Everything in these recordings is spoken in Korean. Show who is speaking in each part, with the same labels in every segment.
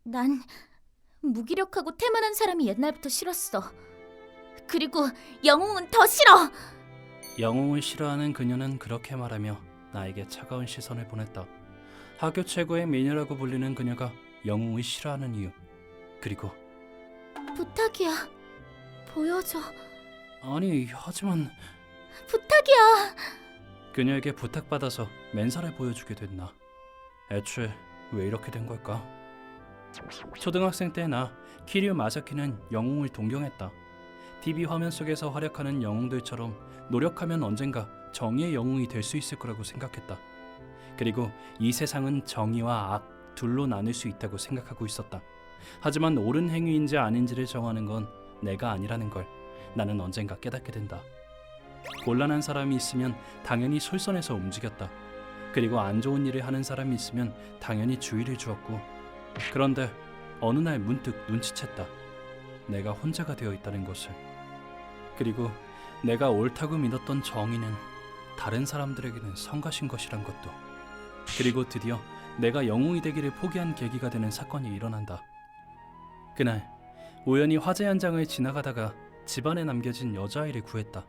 Speaker 1: 난 무기력하고 태만한 사람이 옛날부터 싫었어. 그리고 영웅은 더 싫어.
Speaker 2: 영웅을 싫어하는 그녀는 그렇게 말하며 나에게 차가운 시선을 보냈다. 학교 최고의 미녀라고 불리는 그녀가 영웅을 싫어하는 이유. 그리고
Speaker 1: 부탁이야. 보여줘.
Speaker 2: 아니 하지만
Speaker 1: 부탁이야.
Speaker 2: 그녀에게 부탁받아서 맨살을 보여주게 된 나. 애초에 왜 이렇게 된 걸까? 초등학생 때 나 키류 마사키는 영웅을 동경했다. TV 화면 속에서 활약하는 영웅들처럼 노력하면 언젠가 정의의 영웅이 될 수 있을 거라고 생각했다. 그리고 이 세상은 정의와 악 둘로 나눌 수 있다고 생각하고 있었다. 하지만 옳은 행위인지 아닌지를 정하는 건 내가 아니라는 걸 나는 언젠가 깨닫게 된다. 곤란한 사람이 있으면 당연히 솔선해서 움직였다. 그리고 안 좋은 일을 하는 사람이 있으면 당연히 주의를 주었고, 그런데 어느 날 문득 눈치챘다. 내가 혼자가 되어 있다는 것을. 그리고 내가 옳다고 믿었던 정의는 다른 사람들에게는 성가신 것이란 것도. 그리고 드디어 내가 영웅이 되기를 포기한 계기가 되는 사건이 일어난다. 그날 우연히 화재 현장을 지나가다가 집안에 남겨진 여자아이를 구했다.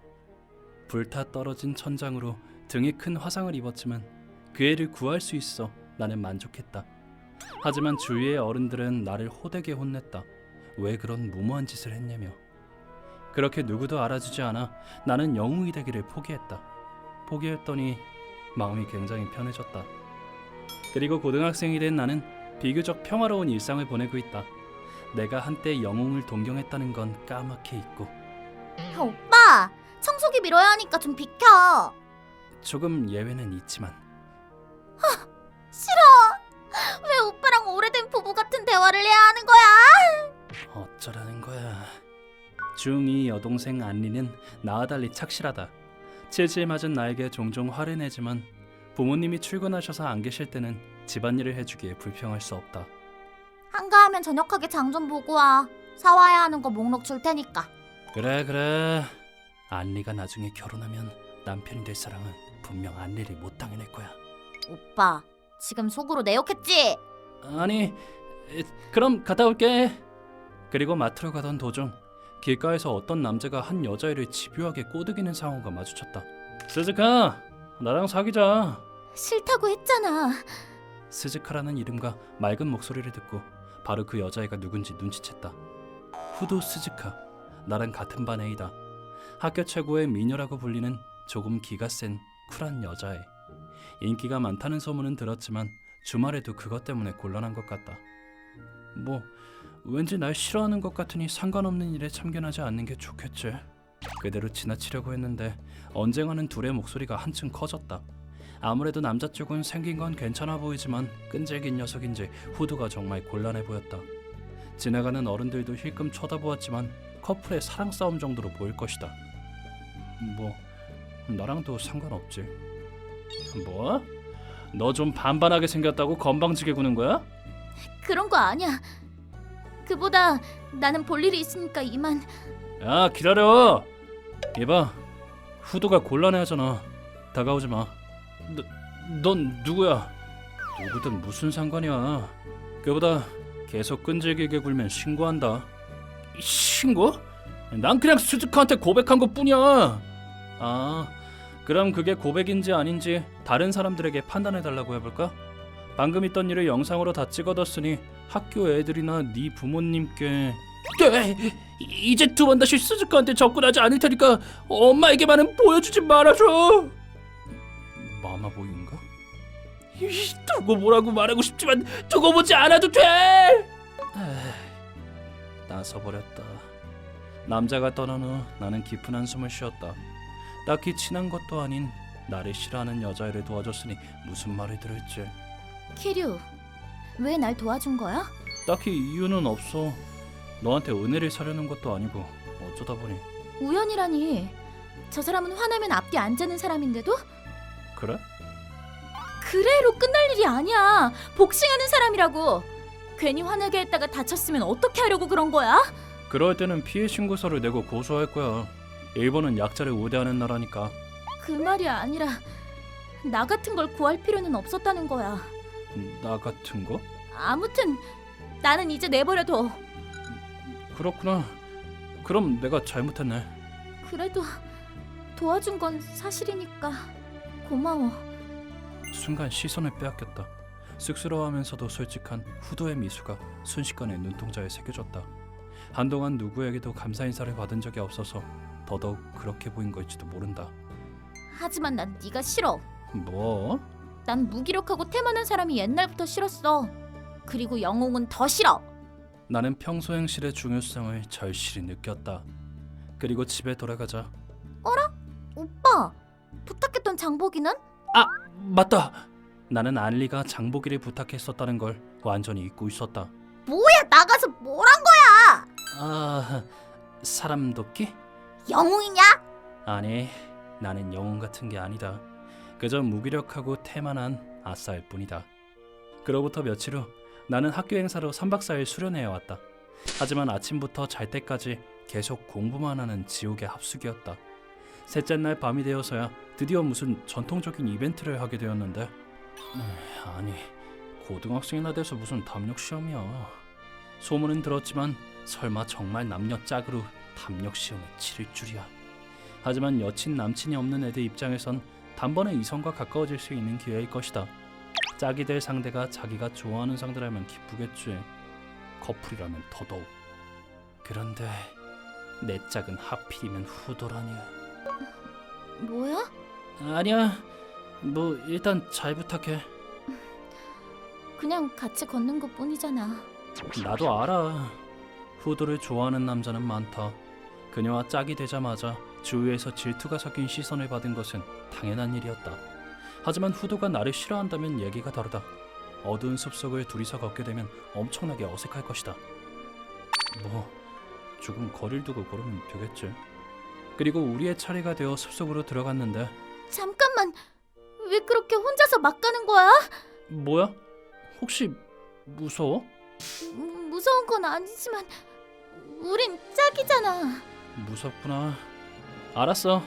Speaker 2: 불타 떨어진 천장으로 등에 큰 화상을 입었지만 그 애를 구할 수 있어 나는 만족했다. 하지만 주위의 어른들은 나를 호되게 혼냈다. 왜 그런 무모한 짓을 했냐며. 그렇게 누구도 알아주지 않아 나는 영웅이 되기를 포기했다. 포기했더니 마음이 굉장히 편해졌다. 그리고 고등학생이 된 나는 비교적 평화로운 일상을 보내고 있다. 내가 한때 영웅을 동경했다는 건 까맣게 잊고.
Speaker 1: 오빠, 청소기 밀어야 하니까 좀 비켜.
Speaker 2: 조금 예외는 있지만.
Speaker 1: 싫어. 왜 오빠랑 오래된 부부 같은 대화를 해야 하는 거야?
Speaker 2: 어쩌라는 거야. 중2 여동생 안리는 나와 달리 착실하다. 칠칠 맞은 나에게 종종 화를 내지만 부모님이 출근하셔서 안 계실 때는 집안일을 해주기에 불평할 수 없다.
Speaker 1: 한가하면 저녁하게 장 좀 보고 와. 사와야 하는 거 목록 줄 테니까.
Speaker 2: 그래. 안리가 나중에 결혼하면 남편이 될 사람은 분명 안리를 못 당해낼 거야.
Speaker 1: 오빠, 지금 속으로 내 욕했지?
Speaker 2: 아니, 그럼 갔다 올게. 그리고 마트로 가던 도중 길가에서 어떤 남자가 한 여자애를 집요하게 꼬드기는 상황과 마주쳤다. 스즈카, 나랑 사귀자.
Speaker 1: 싫다고 했잖아.
Speaker 2: 스즈카라는 이름과 맑은 목소리를 듣고 바로 그 여자애가 누군지 눈치챘다. 후도 스즈카, 나랑 같은 반 애이다. 학교 최고의 미녀라고 불리는 조금 기가 센 쿨한 여자애. 인기가 많다는 소문은 들었지만 주말에도 그것 때문에 곤란한 것 같다. 뭐 왠지 날 싫어하는 것 같으니 상관없는 일에 참견하지 않는 게 좋겠지. 그대로 지나치려고 했는데 언쟁하는 둘의 목소리가 한층 커졌다. 아무래도 남자 쪽은 생긴 건 괜찮아 보이지만 끈질긴 녀석인지 후드가 정말 곤란해 보였다. 지나가는 어른들도 힐끔 쳐다보았지만 커플의 사랑 싸움 정도로 보일 것이다. 뭐 나랑도 상관없지. 뭐? 너 좀 반반하게 생겼다고 건방지게 구는 거야?
Speaker 1: 그런 거 아니야. 그보다 나는 볼 일이 있으니까 이만.
Speaker 2: 야 기다려. 이봐, 후드가 곤란해하잖아. 다가오지 마. 넌 누구야? 누구든 무슨 상관이야. 그보다 계속 끈질기게 굴면 신고한다. 신고? 난 그냥 스즈카한테 고백한 것뿐이야. 아, 그럼 그게 고백인지 아닌지 다른 사람들에게 판단해달라고 해볼까? 방금 있던 일을 영상으로 다 찍어뒀으니 학교 애들이나 네 부모님께 이제 두 번 다시 스즈카한테 접근하지 않을 테니까 엄마에게만은 보여주지 말아줘. 마마보이인가? 두고 보라고 말하고 싶지만 두고 보지 않아도 돼. 나서버렸다. 남자가 떠난 후 나는 깊은 한숨을 쉬었다. 딱히 친한 것도 아닌 나를 싫어하는 여자애를 도와줬으니 무슨 말을 들을지.
Speaker 1: 키류, 왜 날 도와준 거야?
Speaker 2: 딱히 이유는 없어. 너한테 은혜를 사려는 것도 아니고 어쩌다 보니.
Speaker 1: 우연이라니. 저 사람은 화나면 앞뒤 안 재는 사람인데도?
Speaker 2: 그래?
Speaker 1: 그래로 끝날 일이 아니야. 복싱하는 사람이라고. 괜히 화나게 했다가 다쳤으면 어떻게 하려고 그런 거야?
Speaker 2: 그럴 때는 피해 신고서를 내고 고소할 거야. 일본은 약자를 우대하는 나라니까.
Speaker 1: 그 말이 아니라 나 같은 걸 구할 필요는 없었다는 거야.
Speaker 2: 나 같은 거?
Speaker 1: 아무튼 나는 이제 내버려둬.
Speaker 2: 그렇구나. 그럼 내가 잘못했네.
Speaker 1: 그래도 도와준 건 사실이니까 고마워.
Speaker 2: 순간 시선을 빼앗겼다. 쑥스러워하면서도 솔직한 후도의 미소가 순식간에 눈동자에 새겨졌다. 한동안 누구에게도 감사 인사를 받은 적이 없어서 더더욱 그렇게 보인 걸지도 모른다.
Speaker 1: 하지만 난 네가 싫어.
Speaker 2: 뭐?
Speaker 1: 난 무기력하고 태만한 사람이 옛날부터 싫었어. 그리고 영웅은 더 싫어.
Speaker 2: 나는 평소 행실의 중요성을 절실히 느꼈다. 그리고 집에 돌아가자.
Speaker 1: 오빠, 부탁했던 장보기는?
Speaker 2: 맞다! 나는 안리가 장보기를 부탁했었다는 걸 완전히 잊고 있었다.
Speaker 1: 뭐야, 나가서 뭘 한 거야?
Speaker 2: 아... 사람 돕기?
Speaker 1: 영웅이냐?
Speaker 2: 아니, 나는 영웅 같은 게 아니다. 그저 무기력하고 태만한 아싸일 뿐이다. 그로부터 며칠 후 나는 학교 행사로 3박 4일 수련회에 왔다. 하지만 아침부터 잘 때까지 계속 공부만 하는 지옥의 합숙이었다. 셋째 날 밤이 되어서야 드디어 무슨 전통적인 이벤트를 하게 되었는데 아니, 고등학생이나 돼서 무슨 담력 시험이야. 소문은 들었지만 설마 정말 남녀 짝으로 담력 시험을 치를 줄이야. 하지만 여친 남친이 없는 애들 입장에선 단번에 이성과 가까워질 수 있는 기회일 것이다. 짝이 될 상대가 자기가 좋아하는 상대라면 기쁘겠지. 커플이라면 더더욱. 그런데 내 짝은 하필이면 후도라니.
Speaker 1: 뭐야?
Speaker 2: 아니야, 뭐 일단 잘 부탁해.
Speaker 1: 그냥 같이 걷는 것 뿐이잖아.
Speaker 2: 나도 알아. 후도를 좋아하는 남자는 많다. 그녀와 짝이 되자마자 주위에서 질투가 섞인 시선을 받은 것은 당연한 일이었다. 하지만 후도가 나를 싫어한다면 얘기가 다르다. 어두운 숲속을 둘이서 걷게 되면 엄청나게 어색할 것이다. 뭐 조금 거리를 두고 걸으면 되겠지. 그리고 우리의 차례가 되어 숲속으로 들어갔는데
Speaker 1: 잠깐만, 왜 그렇게 혼자서 막 가는 거야?
Speaker 2: 뭐야? 혹시 무서워?
Speaker 1: 무서운 건 아니지만 우린 짝이잖아.
Speaker 2: 무섭구나. 알았어.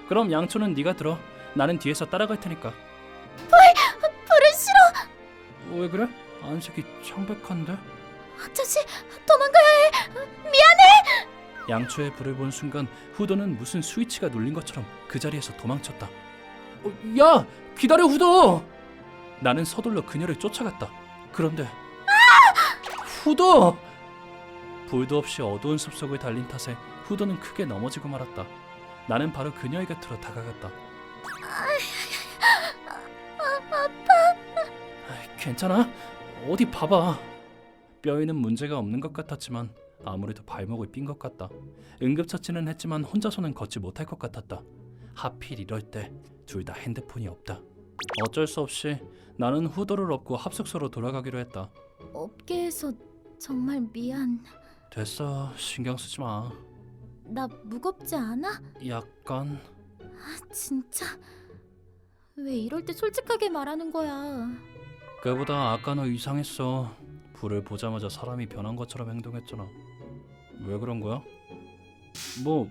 Speaker 2: 그럼 양초는 네가 들어. 나는 뒤에서 따라갈 테니까.
Speaker 1: 불은 싫어.
Speaker 2: 왜 그래? 안색이 창백한데?
Speaker 1: 아저씨, 도망가야 해.
Speaker 2: 양초에 불을 본 순간 후도는 무슨 스위치가 눌린 것처럼 그 자리에서 도망쳤다. 야! 기다려, 후도! 나는 서둘러 그녀를 쫓아갔다. 그런데 후도! 불도 없이 어두운 숲속을 달린 탓에 후도는 크게 넘어지고 말았다. 나는 바로 그녀의 곁으로 다가갔다. 괜찮아? 어디 봐봐. 뼈에는 문제가 없는 것 같았지만 아무래도 발목을 삔 것 같다. 응급처치는 했지만 혼자서는 걷지 못할 것 같았다. 하필 이럴 때 둘 다 핸드폰이 없다. 어쩔 수 없이 나는 후도를 업고 합숙소로 돌아가기로 했다.
Speaker 1: 업계에서 정말 미안.
Speaker 2: 됐어, 신경 쓰지 마.
Speaker 1: 나 무겁지 않아?
Speaker 2: 약간.
Speaker 1: 진짜 왜 이럴 때 솔직하게 말하는 거야?
Speaker 2: 그보다 아까 너 이상했어. 불을 보자마자 사람이 변한 것처럼 행동했잖아. 왜 그런 거야? 뭐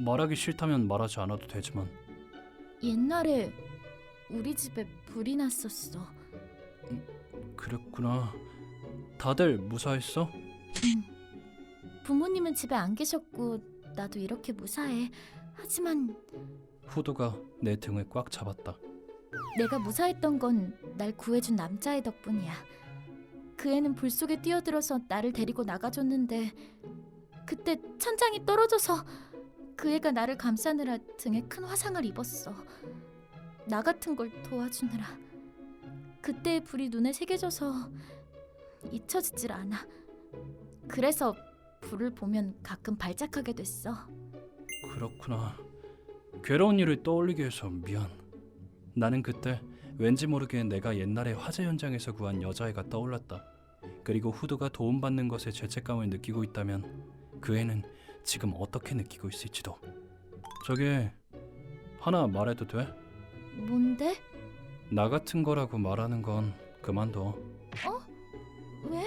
Speaker 2: 말하기 싫다면 말하지 않아도 되지만.
Speaker 1: 옛날에 우리 집에 불이 났었어.
Speaker 2: 그랬구나. 다들 무사했어?
Speaker 1: 부모님은 집에 안 계셨고 나도 이렇게 무사해. 하지만
Speaker 2: 후도가 내 등을 꽉 잡았다.
Speaker 1: 내가 무사했던 건 날 구해준 남자의 덕분이야. 그 애는 불 속에 뛰어들어서 나를 데리고 나가줬는데 그때 천장이 떨어져서 그 애가 나를 감싸느라 등에 큰 화상을 입었어. 나 같은 걸 도와주느라. 그때의 불이 눈에 새겨져서 잊혀지질 않아. 그래서 불을 보면 가끔 발작하게 됐어.
Speaker 2: 그렇구나. 괴로운 일을 떠올리게 해서 미안. 나는 그때 왠지 모르게 내가 옛날에 화재 현장에서 구한 여자애가 떠올랐다. 그리고 후도가 도움받는 것에 죄책감을 느끼고 있다면 그 애는 지금 어떻게 느끼고 있을지도. 저기 하나 말해도 돼?
Speaker 1: 뭔데?
Speaker 2: 나 같은 거라고 말하는 건 그만둬.
Speaker 1: 왜?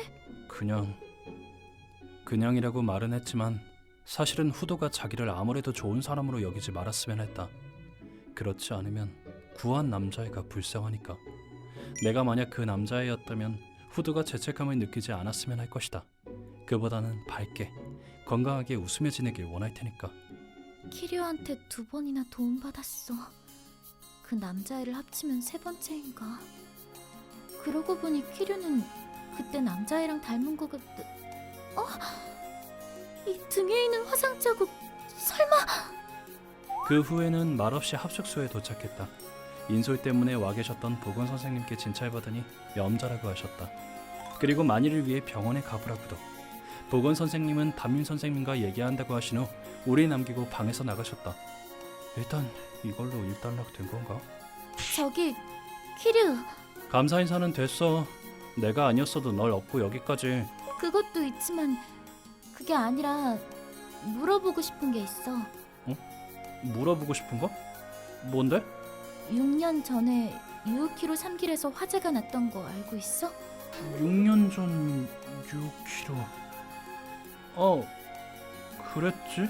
Speaker 2: 그냥이라고 말은 했지만 사실은 후도가 자기를 아무래도 좋은 사람으로 여기지 말았으면 했다. 그렇지 않으면 구한 남자애가 불쌍하니까. 내가 만약 그 남자애였다면 후드가 죄책감을 느끼지 않았으면 할 것이다. 그보다는 밝게, 건강하게 웃으며 지내길 원할 테니까.
Speaker 1: 키류한테 2번이나 도움받았어. 그 남자애를 합치면 3번째인가. 그러고 보니 키류는 그때 남자애랑 닮은 것 같... 이 등에 있는 화상 자국... 설마...
Speaker 2: 그 후에는 말없이 합숙소에 도착했다. 인솔 때문에 와 계셨던 보건 선생님께 진찰받으니 염자라고 하셨다. 그리고 만일을 위해 병원에 가보라고도. 보건 선생님은 담임 선생님과 얘기한다고 하신 후 우리 남기고 방에서 나가셨다. 일단 이걸로 일단락 된 건가?
Speaker 1: 저기... 키류...
Speaker 2: 감사 인사는 됐어. 내가 아니었어도 널 업고 여기까지.
Speaker 1: 그것도 있지만 그게 아니라 물어보고 싶은 게 있어.
Speaker 2: 물어보고 싶은 거? 뭔데?
Speaker 1: 6년 전에 유우키로 3길에서 화재가 났던 거 알고 있어?
Speaker 2: 6년 전 6kg. 그랬지?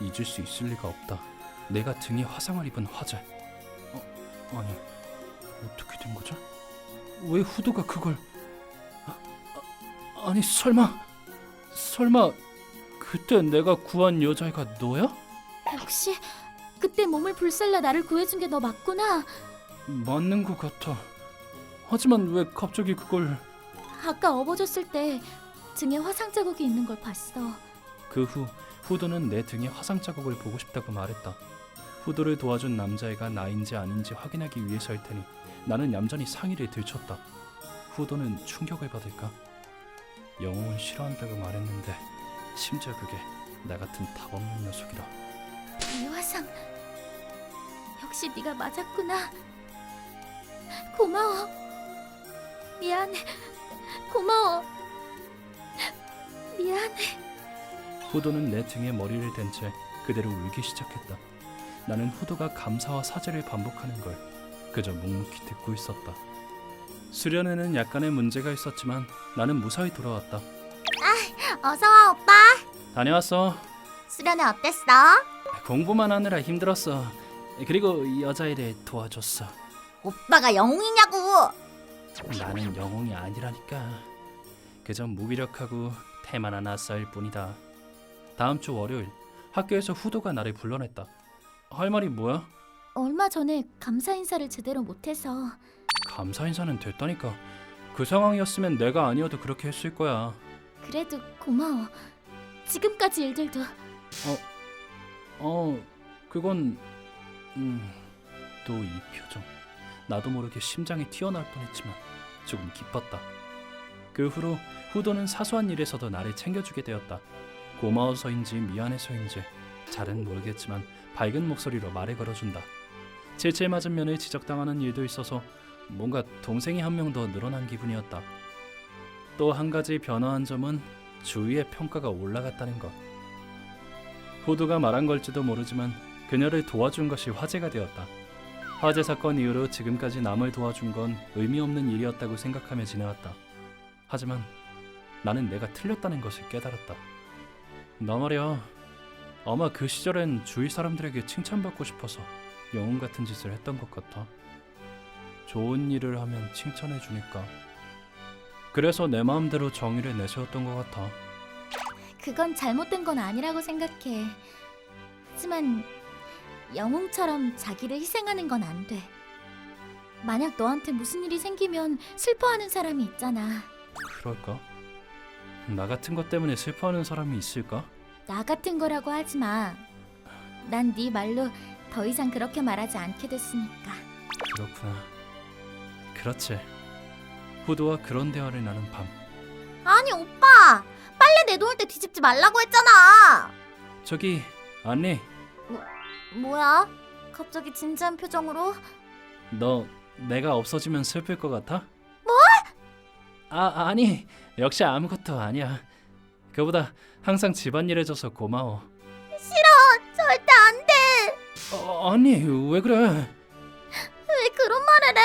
Speaker 2: 잊을 수 있을 리가 없다. 내가 등에 화상을 입은 화재. 아니, 어떻게 된 거지? 왜 후드가 그걸... 아니 설마 그때 내가 구한 여자애가 너야?
Speaker 1: 역시 그때 몸을 불살라 나를 구해준 게 너 맞구나.
Speaker 2: 맞는 것 같아. 하지만 왜 갑자기 그걸...
Speaker 1: 아까 업어줬을 때 등에 화상 자국이 있는 걸 봤어.
Speaker 2: 그 후 후드는 내 등에 화상 자국을 보고 싶다고 말했다. 후드를 도와준 남자애가 나인지 아닌지 확인하기 위해서일 테니 나는 얌전히 상의를 들쳤다. 후드는 충격을 받을까? 영웅을 싫어한다고 말했는데 심지어 그게 나 같은 답 없는 녀석이라.
Speaker 1: 이 화상 역시 네가 맞았구나. 고마워. 미안해. 고마워. 미안해.
Speaker 2: 후드는 내 등에 머리를 댄 채 그대로 울기 시작했다. 나는 후드가 감사와 사죄를 반복하는 걸 그저 묵묵히 듣고 있었다. 수련회는 약간의 문제가 있었지만 나는 무사히 돌아왔다.
Speaker 3: 어서와 오빠.
Speaker 2: 다녀왔어.
Speaker 3: 수련회 어땠어?
Speaker 2: 공부만 하느라 힘들었어. 그리고 이 여자애를 도와줬어.
Speaker 3: 오빠가 영웅이냐고.
Speaker 2: 나는 영웅이 아니라니까. 그저 무기력하고 태만한 아싸일 뿐이다. 다음 주 월요일 학교에서 후드가 나를 불러냈다. 할 말이 뭐야?
Speaker 1: 얼마 전에 감사 인사를 제대로 못해서.
Speaker 2: 감사 인사는 됐다니까. 그 상황이었으면 내가 아니어도 그렇게 했을 거야.
Speaker 1: 그래도 고마워. 지금까지 일들도.
Speaker 2: 그건 또 이 표정. 나도 모르게 심장이 튀어나올 뻔했지만 조금 기뻤다. 그 후로 후도는 사소한 일에서도 나를 챙겨주게 되었다. 고마워서인지 미안해서인지 잘은 모르겠지만 밝은 목소리로 말을 걸어준다. 칠칠 맞은 면을 지적당하는 일도 있어서 뭔가 동생이 한 명 더 늘어난 기분이었다. 또 한 가지 변화한 점은 주위의 평가가 올라갔다는 것. 후드가 말한 걸지도 모르지만 그녀를 도와준 것이 화제가 되었다. 화재 사건 이후로 지금까지 남을 도와준 건 의미 없는 일이었다고 생각하며 지내왔다. 하지만 나는 내가 틀렸다는 것을 깨달았다. 나 말이야, 아마 그 시절엔 주위 사람들에게 칭찬받고 싶어서 영웅 같은 짓을 했던 것 같아. 좋은 일을 하면 칭찬해 주니까. 그래서 내 마음대로 정의를 내세웠던 것 같아.
Speaker 1: 그건 잘못된 건 아니라고 생각해. 하지만 영웅처럼 자기를 희생하는 건 안 돼. 만약 너한테 무슨 일이 생기면 슬퍼하는 사람이 있잖아.
Speaker 2: 그럴까? 나 같은 것 때문에 슬퍼하는 사람이 있을까?
Speaker 1: 나 같은 거라고 하지 마. 난 네 말로 더 이상 그렇게 말하지 않게 됐으니까.
Speaker 2: 그렇구나. 그렇지. 후드와 그런 대화를 나눈 밤.
Speaker 3: 아니 오빠, 빨래 내놓을 때 뒤집지 말라고 했잖아.
Speaker 2: 저기 안리,
Speaker 3: 뭐야? 갑자기 진지한 표정으로?
Speaker 2: 너 내가 없어지면 슬플 것 같아? 뭐? 아니, 역시 아무것도 아니야. 그보다 항상 집안일 해줘서 고마워.
Speaker 3: 절대 안 돼.
Speaker 2: 아니, 왜 그래?
Speaker 3: 왜 그런 말을 해?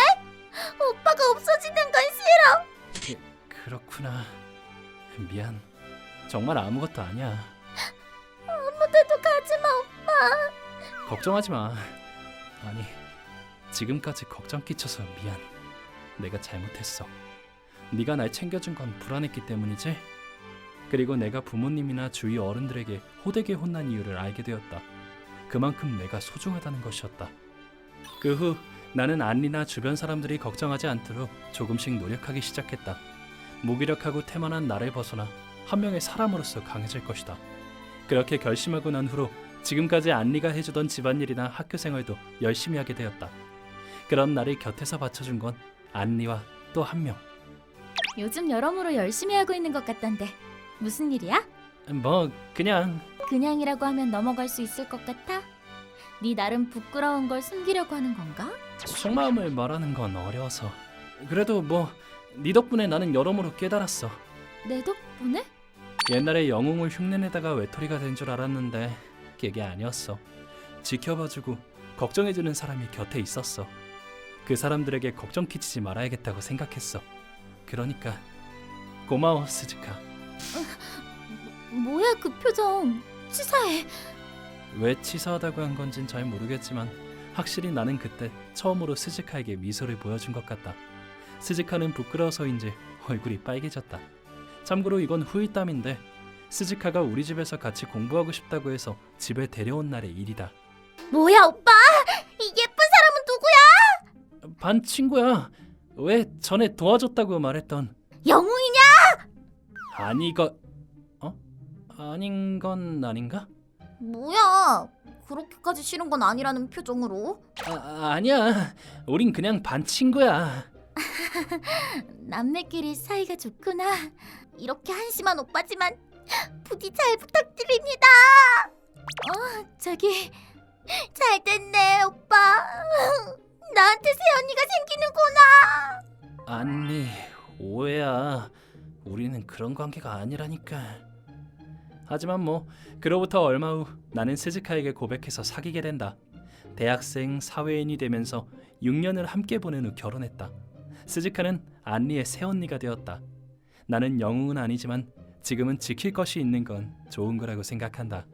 Speaker 3: 오빠가 없어지는 건 싫어.
Speaker 2: 그렇구나. 미안. 정말 아무것도 아니야.
Speaker 3: 아무데도 가지마 오빠.
Speaker 2: 걱정하지 마. 아니, 지금까지 걱정 끼쳐서 미안. 내가 잘못했어. 네가 날 챙겨준 건 불안했기 때문이지. 그리고 내가 부모님이나 주위 어른들에게 호되게 혼난 이유를 알게 되었다. 그만큼 내가 소중하다는 것이었다. 그 후 나는 안리나 주변 사람들이 걱정하지 않도록 조금씩 노력하기 시작했다. 무기력하고 태만한 나를 벗어나 한 명의 사람으로서 강해질 것이다. 그렇게 결심하고 난 후로 지금까지 안리가 해주던 집안일이나 학교 생활도 열심히 하게 되었다. 그런 나를 곁에서 받쳐준 건 안리와 또 한 명.
Speaker 1: 요즘 여러모로 열심히 하고 있는 것 같던데 무슨 일이야?
Speaker 2: 뭐 그냥
Speaker 1: 그냥이라고 하면 넘어갈 수 있을 것 같아? 네 나름 부끄러운 걸 숨기려고 하는 건가?
Speaker 2: 속마음을 말하는 건 어려워서. 그래도 뭐 네 덕분에 나는 여러모로 깨달았어.
Speaker 1: 내 덕분에?
Speaker 2: 옛날에 영웅을 흉내내다가 외톨이가 된 줄 알았는데 그게 아니었어. 지켜봐주고 걱정해주는 사람이 곁에 있었어. 그 사람들에게 걱정 끼치지 말아야겠다고 생각했어. 그러니까 고마워, 스즈카.
Speaker 1: 뭐야 그 표정 치사해.
Speaker 2: 왜 치사하다고 한 건진 잘 모르겠지만 확실히 나는 그때 처음으로 스즈카에게 미소를 보여준 것 같다. 스즈카는 부끄러워서인지 얼굴이 빨개졌다. 참고로 이건 후일담인데 스즈카가 우리 집에서 같이 공부하고 싶다고 해서 집에 데려온 날의 일이다.
Speaker 3: 뭐야, 오빠? 이 예쁜 사람은 누구야?
Speaker 2: 반 친구야. 왜 전에 도와줬다고 말했던.
Speaker 3: 영웅이냐?
Speaker 2: 아니 아닌 건 아닌가?
Speaker 3: 뭐야? 그렇게까지 싫은 건 아니라는 표정으로?
Speaker 2: 아니야. 우린 그냥 반 친구야.
Speaker 1: 남매끼리 사이가 좋구나.
Speaker 3: 이렇게 한심한 오빠지만 부디 잘 부탁드립니다.
Speaker 1: 저기
Speaker 3: 잘 됐네, 오빠. 나한테 새언니가 생기는구나.
Speaker 2: 아니, 오해야. 우리는 그런 관계가 아니라니까. 하지만 뭐 그로부터 얼마 후 나는 스즈카에게 고백해서 사귀게 된다. 대학생, 사회인이 되면서 6년을 함께 보낸 후 결혼했다. 스즈카는 안리의 새언니가 되었다. 나는 영웅은 아니지만 지금은 지킬 것이 있는 건 좋은 거라고 생각한다.